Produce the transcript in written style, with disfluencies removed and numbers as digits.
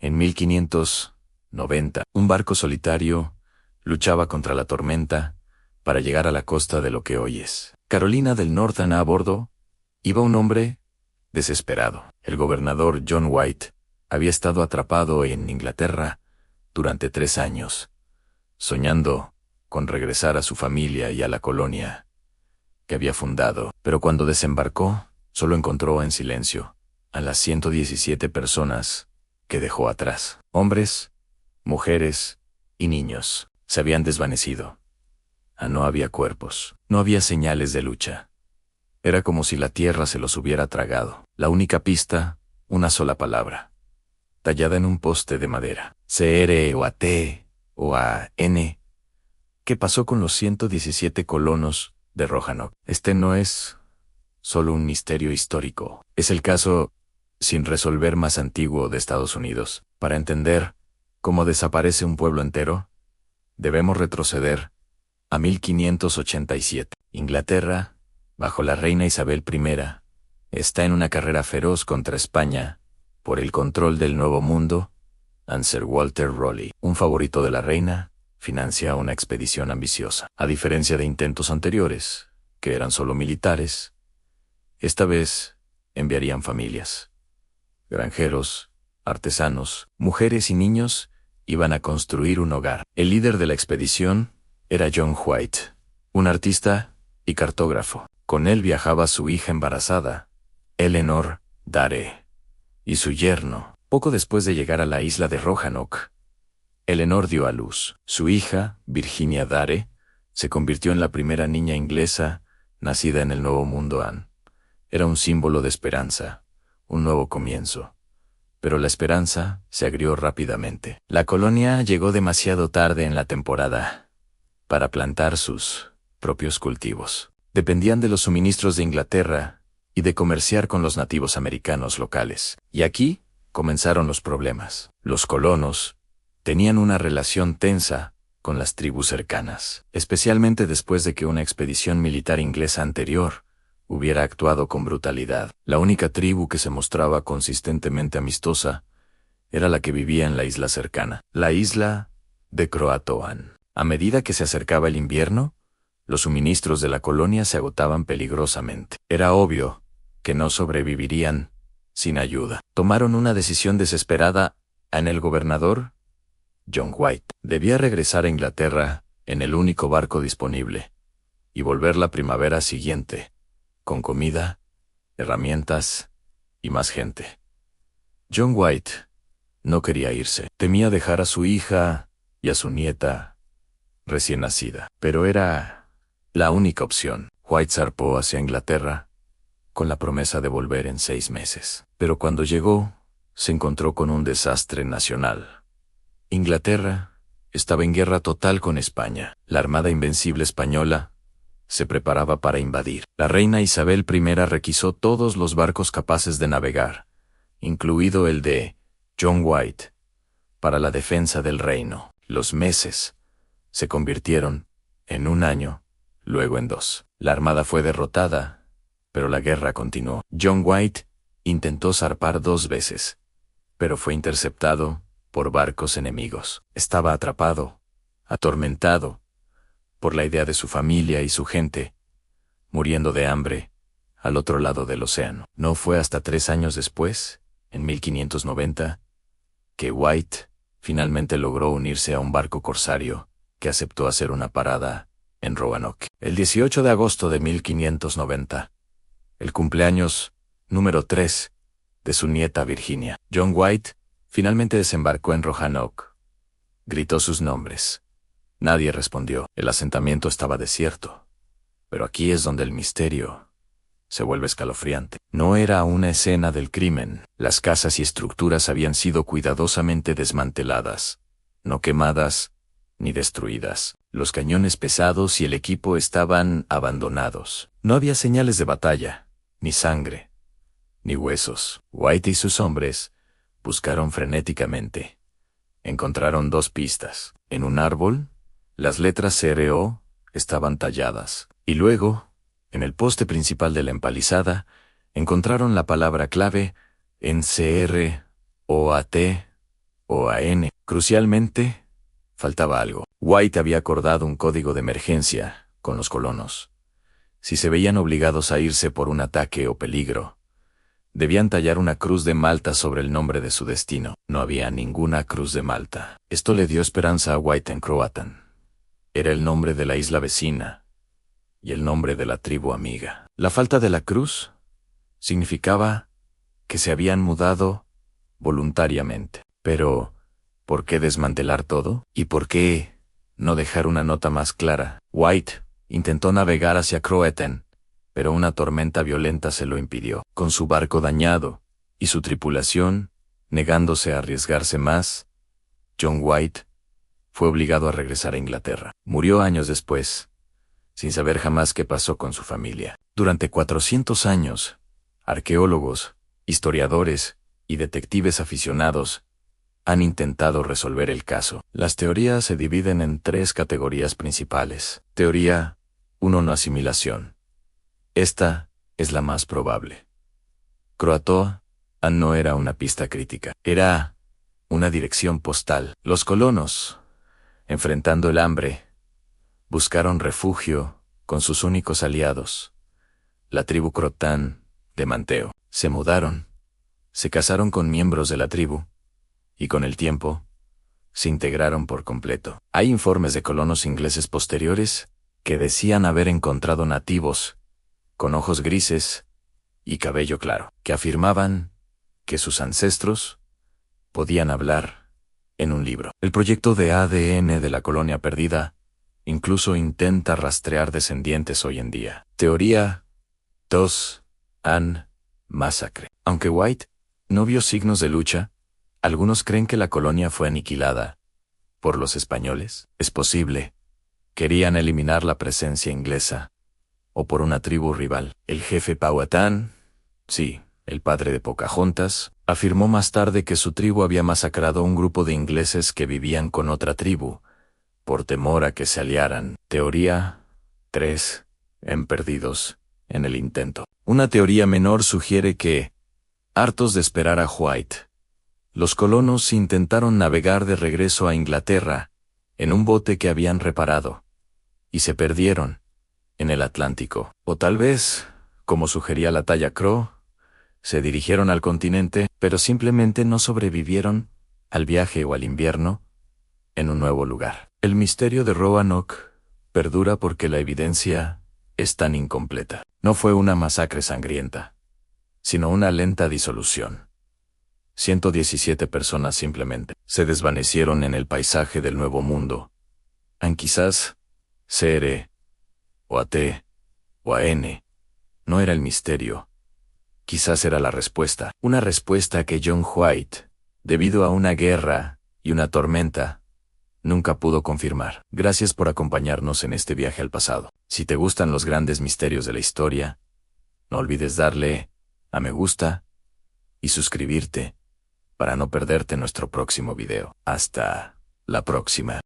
En 1590, un barco solitario luchaba contra la tormenta para llegar a la costa de lo que hoy es Carolina del Norte. A bordo iba un hombre desesperado. El gobernador John White había estado atrapado en Inglaterra durante 3 años, soñando con regresar a su familia y a la colonia que había fundado, pero cuando desembarcó, solo encontró en silencio a las 117 personas que dejó atrás. Hombres, mujeres y niños se habían desvanecido. No había cuerpos, no había señales de lucha. Era como si la tierra se los hubiera tragado. La única pista, una sola palabra, tallada en un poste de madera. CROAT o AN. ¿Qué pasó con los 117 colonos de Roanoke? Este no es solo un misterio histórico. Es el caso sin resolver más antiguo de Estados Unidos. Para entender cómo desaparece un pueblo entero, debemos retroceder a 1587. Inglaterra, bajo la reina Isabel I, está en una carrera feroz contra España por el control del Nuevo Mundo. Sir Walter Raleigh, un favorito de la reina, financia una expedición ambiciosa. A diferencia de intentos anteriores, que eran solo militares, esta vez enviarían familias. Granjeros, artesanos, mujeres y niños iban a construir un hogar. El líder de la expedición era John White, un artista y cartógrafo. Con él viajaba su hija embarazada, Eleanor Dare, y su yerno. Poco después de llegar a la isla de Roanoke, Eleanor dio a luz. Su hija, Virginia Dare, se convirtió en la primera niña inglesa nacida en el Nuevo Mundo. Anne era un símbolo de esperanza, un nuevo comienzo. Pero la esperanza se agrió rápidamente. La colonia llegó demasiado tarde en la temporada para plantar sus propios cultivos. Dependían de los suministros de Inglaterra y de comerciar con los nativos americanos locales. Y aquí comenzaron los problemas. Los colonos tenían una relación tensa con las tribus cercanas, especialmente después de que una expedición militar inglesa anterior hubiera actuado con brutalidad. La única tribu que se mostraba consistentemente amistosa era la que vivía en la isla cercana, la isla de Croatoan. A medida que se acercaba el invierno, los suministros de la colonia se agotaban peligrosamente. Era obvio que no sobrevivirían sin ayuda. Tomaron una decisión desesperada. El gobernador, John White, debía regresar a Inglaterra en el único barco disponible y volver la primavera siguiente, con comida, herramientas y más gente. John White no quería irse. Temía dejar a su hija y a su nieta recién nacida, pero era la única opción. White zarpó hacia Inglaterra con la promesa de volver en 6 meses. Pero cuando llegó, se encontró con un desastre nacional. Inglaterra estaba en guerra total con España. La Armada Invencible española se preparaba para invadir. La reina Isabel I requisó todos los barcos capaces de navegar, incluido el de John White, para la defensa del reino. Los meses se convirtieron en 1 año, luego en 2. La armada fue derrotada, pero la guerra continuó. John White intentó zarpar 2 veces, pero fue interceptado por barcos enemigos. Estaba atrapado, atormentado, por la idea de su familia y su gente, muriendo de hambre, al otro lado del océano. No fue hasta 3 años después, en 1590, que White finalmente logró unirse a un barco corsario que aceptó hacer una parada en Roanoke. El 18 de agosto de 1590, el cumpleaños número 3 de su nieta Virginia, John White finalmente desembarcó en Roanoke. Gritó sus nombres. Nadie respondió. El asentamiento estaba desierto. Pero aquí es donde el misterio se vuelve escalofriante. No era una escena del crimen. Las casas y estructuras habían sido cuidadosamente desmanteladas, no quemadas ni destruidas. Los cañones pesados y el equipo estaban abandonados. No había señales de batalla, ni sangre, ni huesos. White y sus hombres buscaron frenéticamente. Encontraron 2 pistas. En un árbol, las letras CRO estaban talladas. Y luego, en el poste principal de la empalizada, encontraron la palabra clave en CROAT OAN. Crucialmente, faltaba algo. White había acordado un código de emergencia con los colonos. Si se veían obligados a irse por un ataque o peligro, debían tallar una cruz de Malta sobre el nombre de su destino. No había ninguna cruz de Malta. Esto le dio esperanza a White en croatan. Era el nombre de la isla vecina y el nombre de la tribu amiga. La falta de la cruz significaba que se habían mudado voluntariamente. Pero, ¿por qué desmantelar todo? ¿Y por qué no dejar una nota más clara? White intentó navegar hacia Croatan, pero una tormenta violenta se lo impidió. Con su barco dañado y su tripulación negándose a arriesgarse más, John White fue obligado a regresar a Inglaterra. Murió años después, sin saber jamás qué pasó con su familia. Durante 400 años, arqueólogos, historiadores y detectives aficionados han intentado resolver el caso. Las teorías se dividen en 3 categorías principales. Teoría 1. No asimilación. Esta es la más probable. Croatoa no era una pista crítica. Era una dirección postal. Los colonos, enfrentando el hambre, buscaron refugio con sus únicos aliados, la tribu Crotan de Manteo. Se mudaron, se casaron con miembros de la tribu, y con el tiempo, se integraron por completo. Hay informes de colonos ingleses posteriores que decían haber encontrado nativos con ojos grises y cabello claro, que afirmaban que sus ancestros podían hablar en un libro. El proyecto de ADN de la colonia perdida incluso intenta rastrear descendientes hoy en día. Teoría 2. Masacre. Aunque White no vio signos de lucha, algunos creen que la colonia fue aniquilada por los españoles. Es posible. Querían eliminar la presencia inglesa, o por una tribu rival. El jefe Powhatan, sí, el padre de Pocahontas, afirmó más tarde que su tribu había masacrado a un grupo de ingleses que vivían con otra tribu, por temor a que se aliaran. Teoría 3. Perdidos en el intento. Una teoría menor sugiere que, hartos de esperar a White, los colonos intentaron navegar de regreso a Inglaterra en un bote que habían reparado, y se perdieron en el Atlántico. O tal vez, como sugería la talla Crow, se dirigieron al continente, pero simplemente no sobrevivieron al viaje o al invierno en un nuevo lugar. El misterio de Roanoke perdura porque la evidencia es tan incompleta. No fue una masacre sangrienta, sino una lenta disolución. 117 personas simplemente se desvanecieron en el paisaje del Nuevo Mundo. Quizás CR, o AT, o AN, no era el misterio. Quizás era la respuesta. Una respuesta que John White, debido a una guerra y una tormenta, nunca pudo confirmar. Gracias por acompañarnos en este viaje al pasado. Si te gustan los grandes misterios de la historia, no olvides darle a me gusta y suscribirte para no perderte nuestro próximo video. Hasta la próxima.